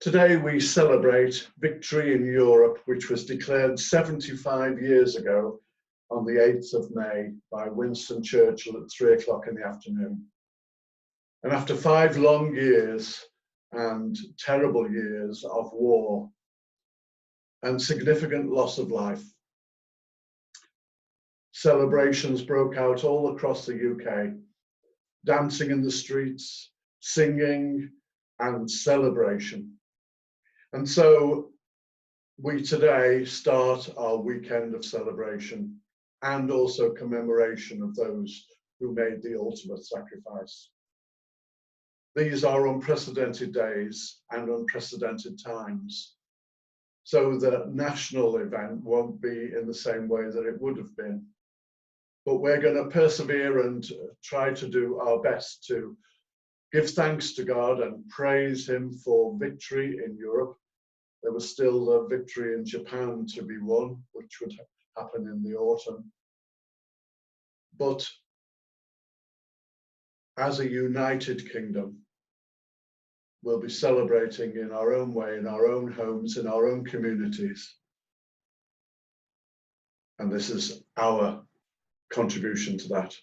Today we celebrate victory in Europe, which was declared 75 years ago on the 8th of May by Winston Churchill at 3 o'clock in the afternoon. And after 5 long years and terrible years of war and significant loss of life, celebrations broke out all across the UK, dancing in the streets, singing and celebration. And so we today start our weekend of celebration and also commemoration of those who made the ultimate sacrifice. These are unprecedented days and unprecedented times. So the national event won't be in the same way that it would have been. But we're going to persevere and try to do our best to give thanks to God and praise Him for victory in Europe. There was still the victory in Japan to be won, which would happen in the autumn. But as a united kingdom, we'll be celebrating in our own way, in our own homes, in our own communities. And this is our contribution to that.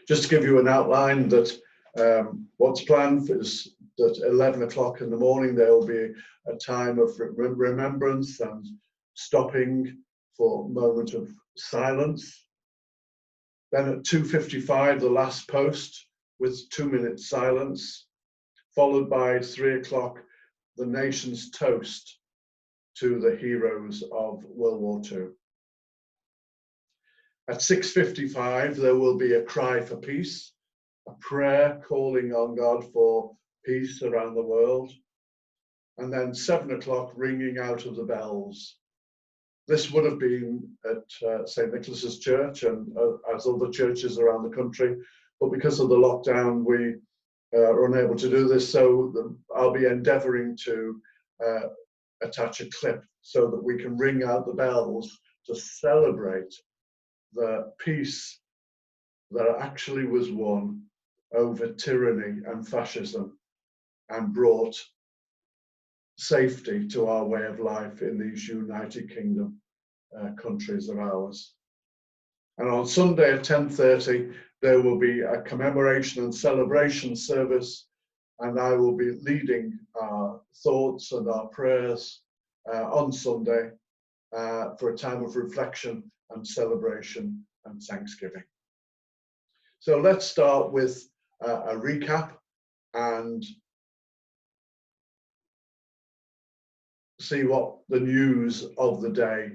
Just to give you an outline that what's planned is that 11 o'clock in the morning there will be a time of remembrance and stopping for a moment of silence. Then at 2:55 the last post with 2 minutes silence, followed by 3 o'clock the nation's toast to the heroes of World War II. At 6:55 there will be a cry for peace, a prayer calling on God for peace around the world, and then 7 o'clock ringing out of the bells. This would have been at St. Nicholas's Church and as other churches around the country, but because of the lockdown we are unable to do this, so I'll be endeavouring to attach a clip so that we can ring out the bells to celebrate the peace that actually was won over tyranny and fascism and brought safety to our way of life in these United Kingdom countries of ours. And on Sunday at 10:30 there will be a commemoration and celebration service, and I will be leading our thoughts and our prayers on Sunday for a time of reflection and celebration and thanksgiving. So let's start with a recap and see what the news of the day.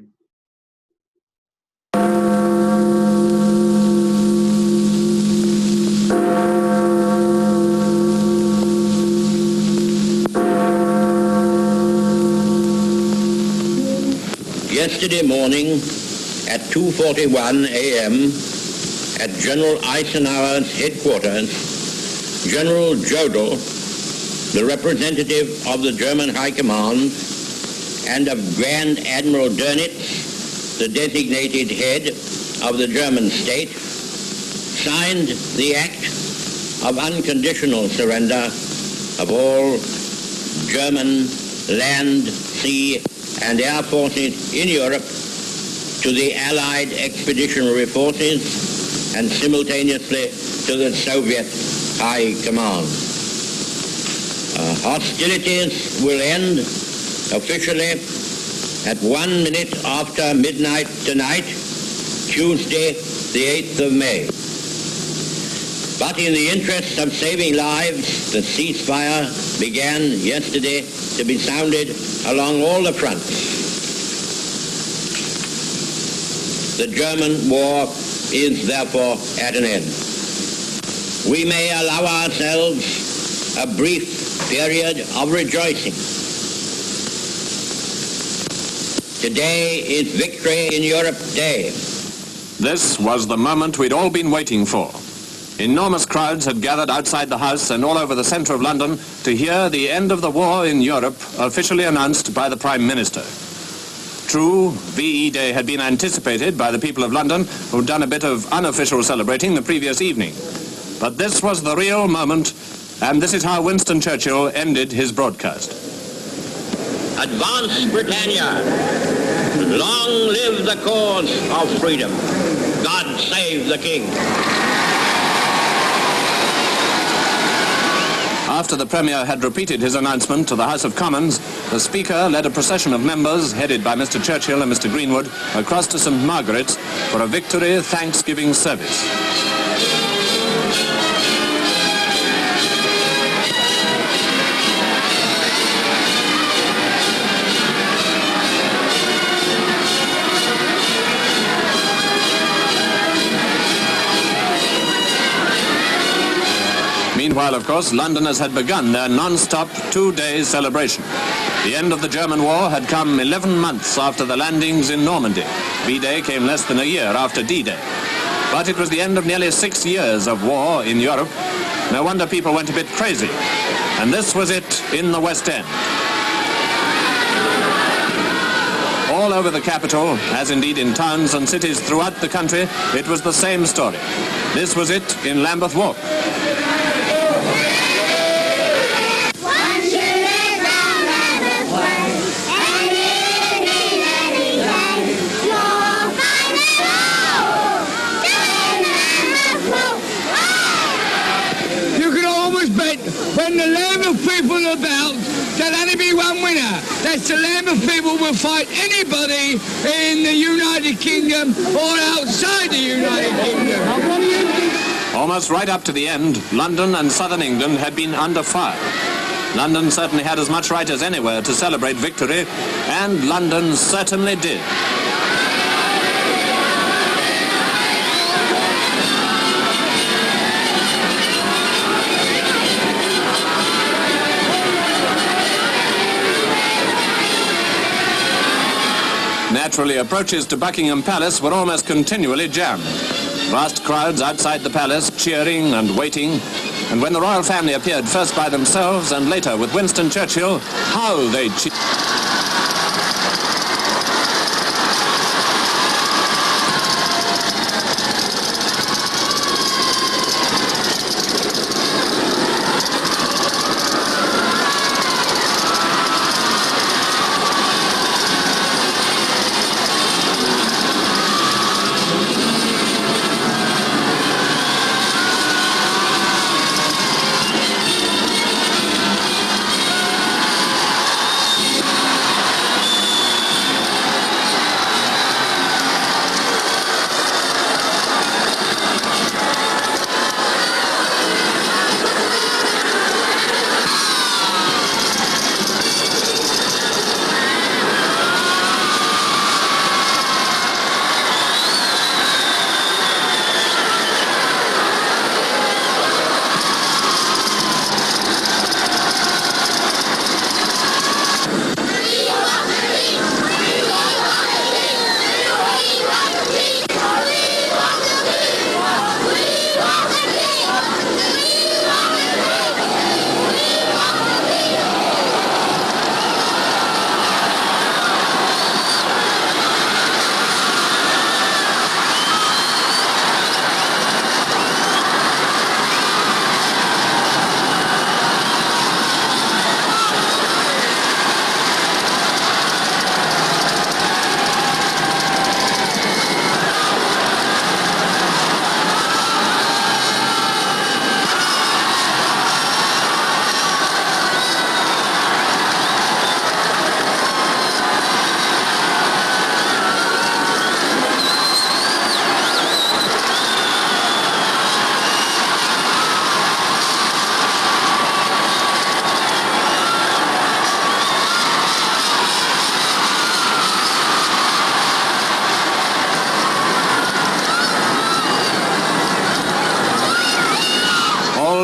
Yesterday morning at 2:41 a.m. at General Eisenhower's headquarters, General Jodl, the representative of the German High Command, and of Grand Admiral Dönitz, the designated head of the German state, signed the act of unconditional surrender of all German land, sea, and air forces in Europe to the Allied expeditionary forces and simultaneously to the Soviet High Command. Hostilities will end officially at 1 minute after midnight tonight, Tuesday, the 8th of May. But in the interest of saving lives, the ceasefire began yesterday to be sounded along all the fronts. The German war is therefore at an end. We may allow ourselves a brief period of rejoicing. Today is Victory in Europe Day. This was the moment we'd all been waiting for. Enormous crowds had gathered outside the House and all over the centre of London to hear the end of the war in Europe officially announced by the Prime Minister. True, VE Day had been anticipated by the people of London, who'd done a bit of unofficial celebrating the previous evening. But this was the real moment, And this is how Winston Churchill ended his broadcast. Advance, Britannia! Long live the cause of freedom! God save the King! After the Premier had repeated his announcement to the House of Commons, the Speaker led a procession of members, headed by Mr. Churchill and Mr. Greenwood, across to St. Margaret's for a Victory Thanksgiving service. Meanwhile, of course, Londoners had begun their non-stop two-day celebration. The end of the German war had come 11 months after the landings in Normandy. V-Day came less than a year after D-Day. But it was the end of nearly 6 years of war in Europe. No wonder people went a bit crazy. And this was it in the West End. All over the capital, as indeed in towns and cities throughout the country, it was the same story. This was it in Lambeth Walk. When the Lambeth people are about, there'll only be one winner. That's the Lambeth people will fight anybody in the United Kingdom or outside the United Kingdom. Almost right up to the end, London and southern England had been under fire. London certainly had as much right as anywhere to celebrate victory, and London certainly did. Naturally, approaches to Buckingham Palace were almost continually jammed. Vast crowds outside the palace cheering and waiting. And when the royal family appeared first by themselves and later with Winston Churchill, how they cheered.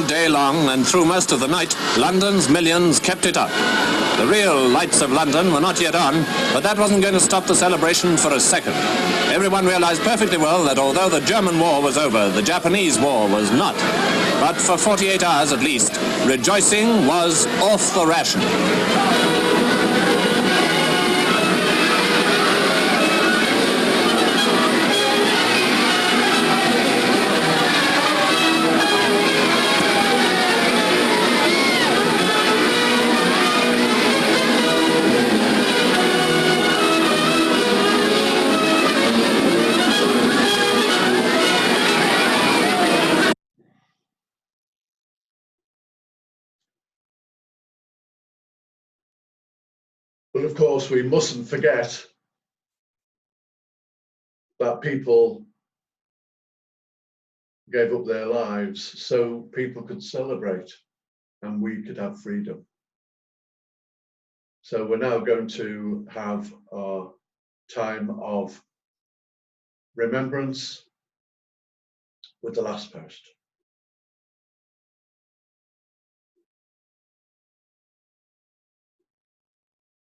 Day long and through most of the night, London's millions kept it up. The real lights of London were not yet on, but that wasn't going to stop the celebration for a second. Everyone realized perfectly well that although the German war was over, the Japanese war was not. But for 48 hours at least, rejoicing was off the ration. But of course, we mustn't forget that people gave up their lives so people could celebrate and we could have freedom. So we're now going to have our time of remembrance with the last post.